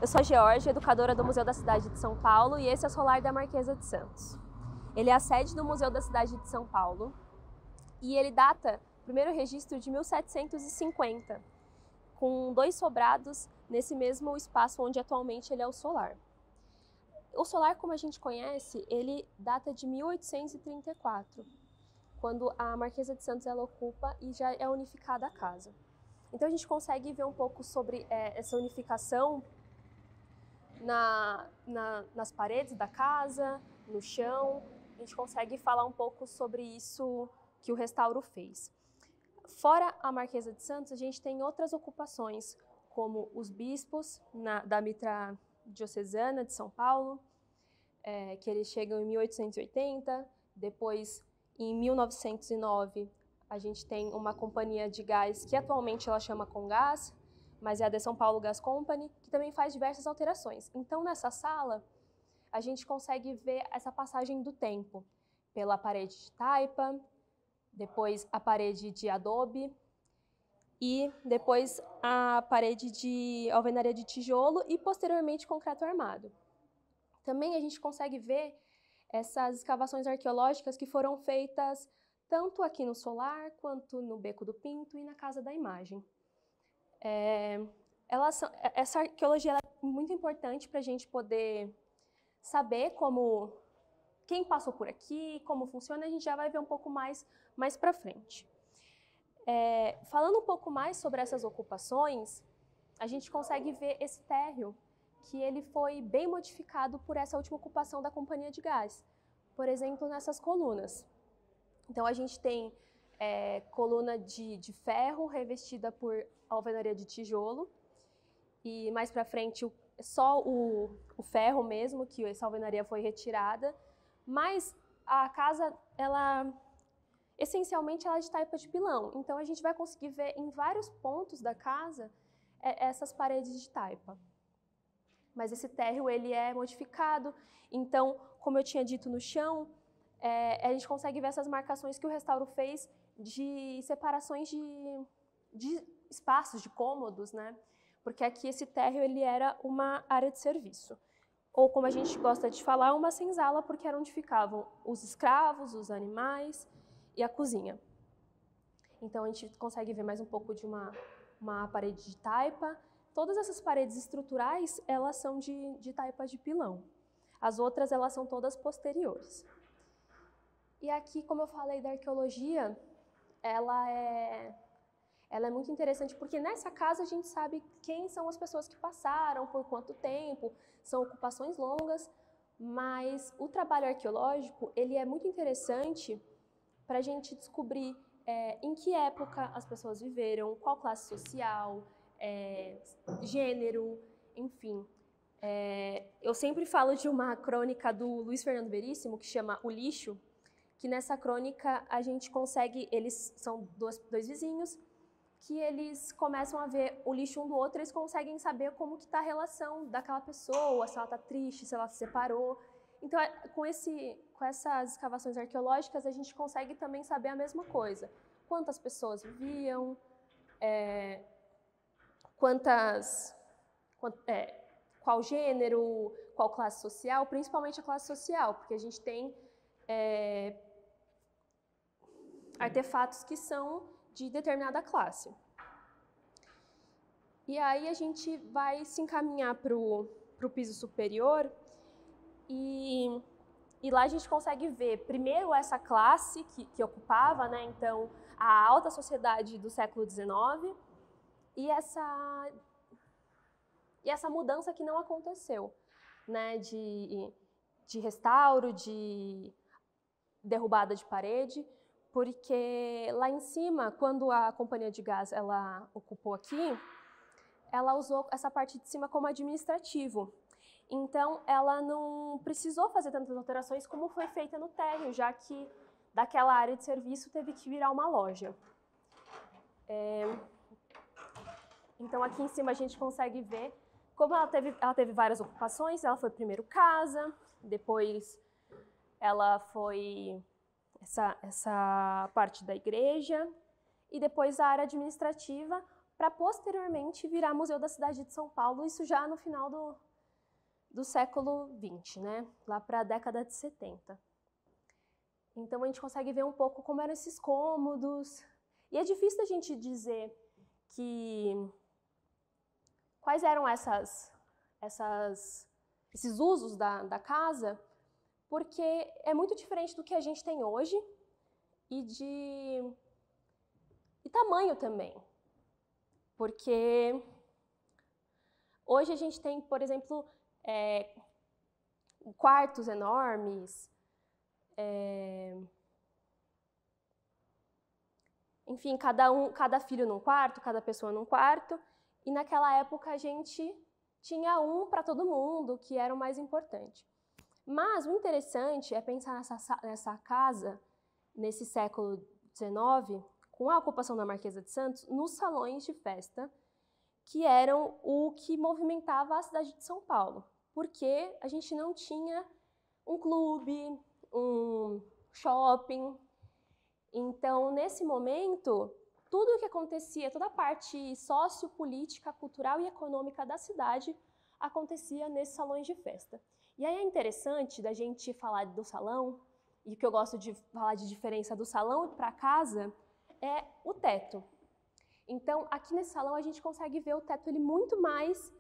sou a Georgia, educadora do Museu da Cidade de São Paulo, e esse é o solar da Marquesa de Santos. Ele é a sede do Museu da Cidade de São Paulo e ele data, primeiro registro, de 1750, com 2 sobrados nesse mesmo espaço onde atualmente ele é o solar. O solar, como a gente conhece, ele data de 1834, quando a Marquesa de Santos ela ocupa e já é unificada a casa. Então a gente consegue ver um pouco sobre essa unificação nas paredes da casa, no chão. A gente consegue falar um pouco sobre isso que o restauro fez. Fora a Marquesa de Santos, a gente tem outras ocupações, como os bispos da Mitra Diocesana de São Paulo, que eles chegam em 1880. Depois, em 1909, a gente tem uma companhia de gás que atualmente ela chama Comgás, mas é a de São Paulo Gas Company, que também faz diversas alterações. Então, nessa sala, a gente consegue ver essa passagem do tempo pela parede de taipa, depois a parede de adobe e depois a parede de alvenaria de tijolo e, posteriormente, concreto armado. Também a gente consegue ver essas escavações arqueológicas que foram feitas tanto aqui no solar, quanto no Beco do Pinto e na Casa da Imagem. Essa arqueologia é muito importante para a gente poder saber quem passou por aqui, como funciona. A gente já vai ver um pouco mais para frente. Falando um pouco mais sobre essas ocupações, a gente consegue ver esse térreo, que ele foi bem modificado por essa última ocupação da companhia de gás. Por exemplo, nessas colunas. Então, a gente tem coluna de ferro revestida por alvenaria de tijolo, e mais para frente só o ferro mesmo, que essa alvenaria foi retirada, mas a casa, essencialmente, ela é de taipa de pilão. Então, a gente vai conseguir ver em vários pontos da casa essas paredes de taipa. Mas esse térreo ele é modificado, então, como eu tinha dito no chão, a gente consegue ver essas marcações que o restauro fez de separações de espaços, de cômodos, né? Porque aqui esse térreo ele era uma área de serviço. Ou, como a gente gosta de falar, uma senzala, porque era onde ficavam os escravos, os animais e a cozinha. Então, a gente consegue ver mais um pouco de uma parede de taipa. Todas essas paredes estruturais, elas são de taipa de pilão. As outras, elas são todas posteriores. E aqui, como eu falei da arqueologia, ela é muito interessante, porque nessa casa a gente sabe quem são as pessoas que passaram, por quanto tempo, são ocupações longas, mas o trabalho arqueológico ele é muito interessante para a gente descobrir em que época as pessoas viveram, qual classe social, gênero, enfim. Eu sempre falo de uma crônica do Luiz Fernando Veríssimo, que chama O Lixo, que nessa crônica a gente consegue, eles são dois vizinhos, que eles começam a ver o lixo um do outro, eles conseguem saber como que está a relação daquela pessoa, se ela está triste, se ela se separou. Então, com essas escavações arqueológicas, a gente consegue também saber a mesma coisa. Quantas pessoas viviam, qual gênero, qual classe social, principalmente a classe social, porque a gente tem artefatos que são de determinada classe. E aí a gente vai se encaminhar para o piso superior e lá a gente consegue ver primeiro essa classe que ocupava, né, então, a alta sociedade do século XIX e essa mudança que não aconteceu, né, de restauro, de derrubada de parede, porque lá em cima, quando a companhia de gás ela ocupou aqui, ela usou essa parte de cima como administrativo. Então, ela não precisou fazer tantas alterações como foi feita no térreo, já que daquela área de serviço teve que virar uma loja. Então, aqui em cima a gente consegue ver como ela teve várias ocupações. Ela foi primeiro casa, depois ela foi essa parte da igreja, e depois a área administrativa, para posteriormente virar Museu da Cidade de São Paulo, isso já no final do século XX, né? Lá para a década de 70. Então a gente consegue ver um pouco como eram esses cômodos. E é difícil a gente dizer quais eram esses usos da casa, porque é muito diferente do que a gente tem hoje e tamanho também. Porque hoje a gente tem, por exemplo, quartos enormes, enfim, cada filho num quarto, cada pessoa num quarto, e naquela época a gente tinha um para todo mundo, que era o mais importante. Mas o interessante é pensar nessa casa, nesse século XIX, com a ocupação da Marquesa de Santos, nos salões de festa, que eram o que movimentava a cidade de São Paulo, porque a gente não tinha um clube, um shopping. Então, nesse momento, tudo o que acontecia, toda a parte sociopolítica, cultural e econômica da cidade acontecia nesses salões de festa. E aí é interessante da gente falar do salão, e o que eu gosto de falar de diferença do salão para casa, é o teto. Então, aqui nesse salão a gente consegue ver o teto ele muito mais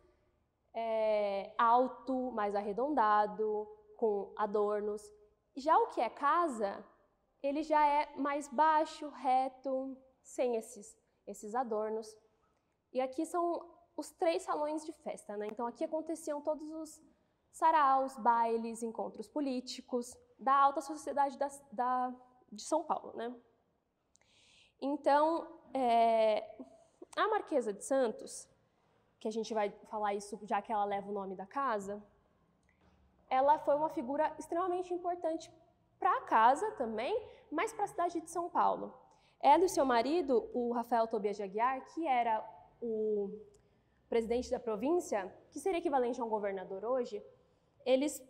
alto, mais arredondado, com adornos. Já o que é casa, ele já é mais baixo, reto, sem esses adornos. E aqui são os 3 salões de festa, né? Então aqui aconteciam todos os saraus, bailes, encontros políticos da alta sociedade de São Paulo, né? Então, a Marquesa de Santos, que a gente vai falar isso já que ela leva o nome da casa, ela foi uma figura extremamente importante para a casa também, mas para a cidade de São Paulo. Ela e o seu marido, o Rafael Tobias de Aguiar, que era o presidente da província, que seria equivalente a um governador hoje, eles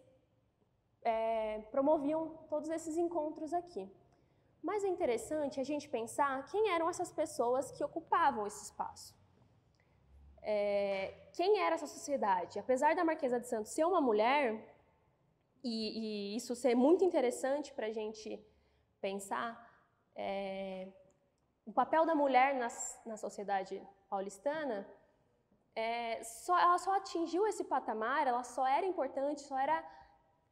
promoviam todos esses encontros aqui. Mas é interessante a gente pensar quem eram essas pessoas que ocupavam esse espaço. Quem era essa sociedade? Apesar da Marquesa de Santos ser uma mulher, e isso ser muito interessante para a gente pensar, o papel da mulher na sociedade paulistana, ela só atingiu esse patamar, ela só era importante, só era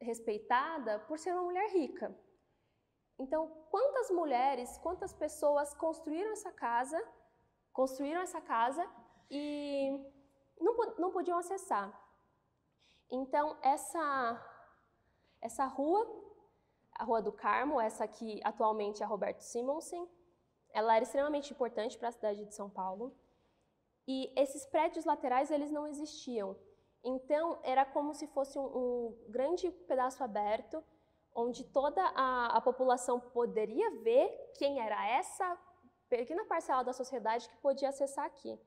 respeitada por ser uma mulher rica. Então, quantas mulheres, quantas pessoas construíram essa casa e não podiam acessar. Então, essa rua, a Rua do Carmo, essa que atualmente é a Roberto Simonsen, ela era extremamente importante para a cidade de São Paulo. E esses prédios laterais, eles não existiam. Então, era como se fosse um grande pedaço aberto, onde toda a população poderia ver quem era essa pequena parcela da sociedade que podia acessar aqui.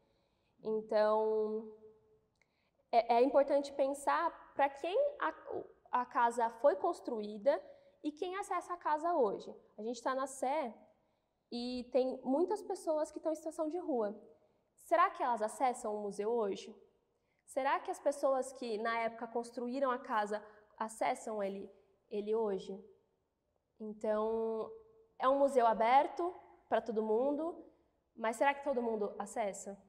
Então, é importante pensar para quem a casa foi construída e quem acessa a casa hoje. A gente está na Sé e tem muitas pessoas que estão em situação de rua. Será que elas acessam o museu hoje? Será que as pessoas que na época construíram a casa acessam ele hoje? Então, é um museu aberto para todo mundo, mas será que todo mundo acessa?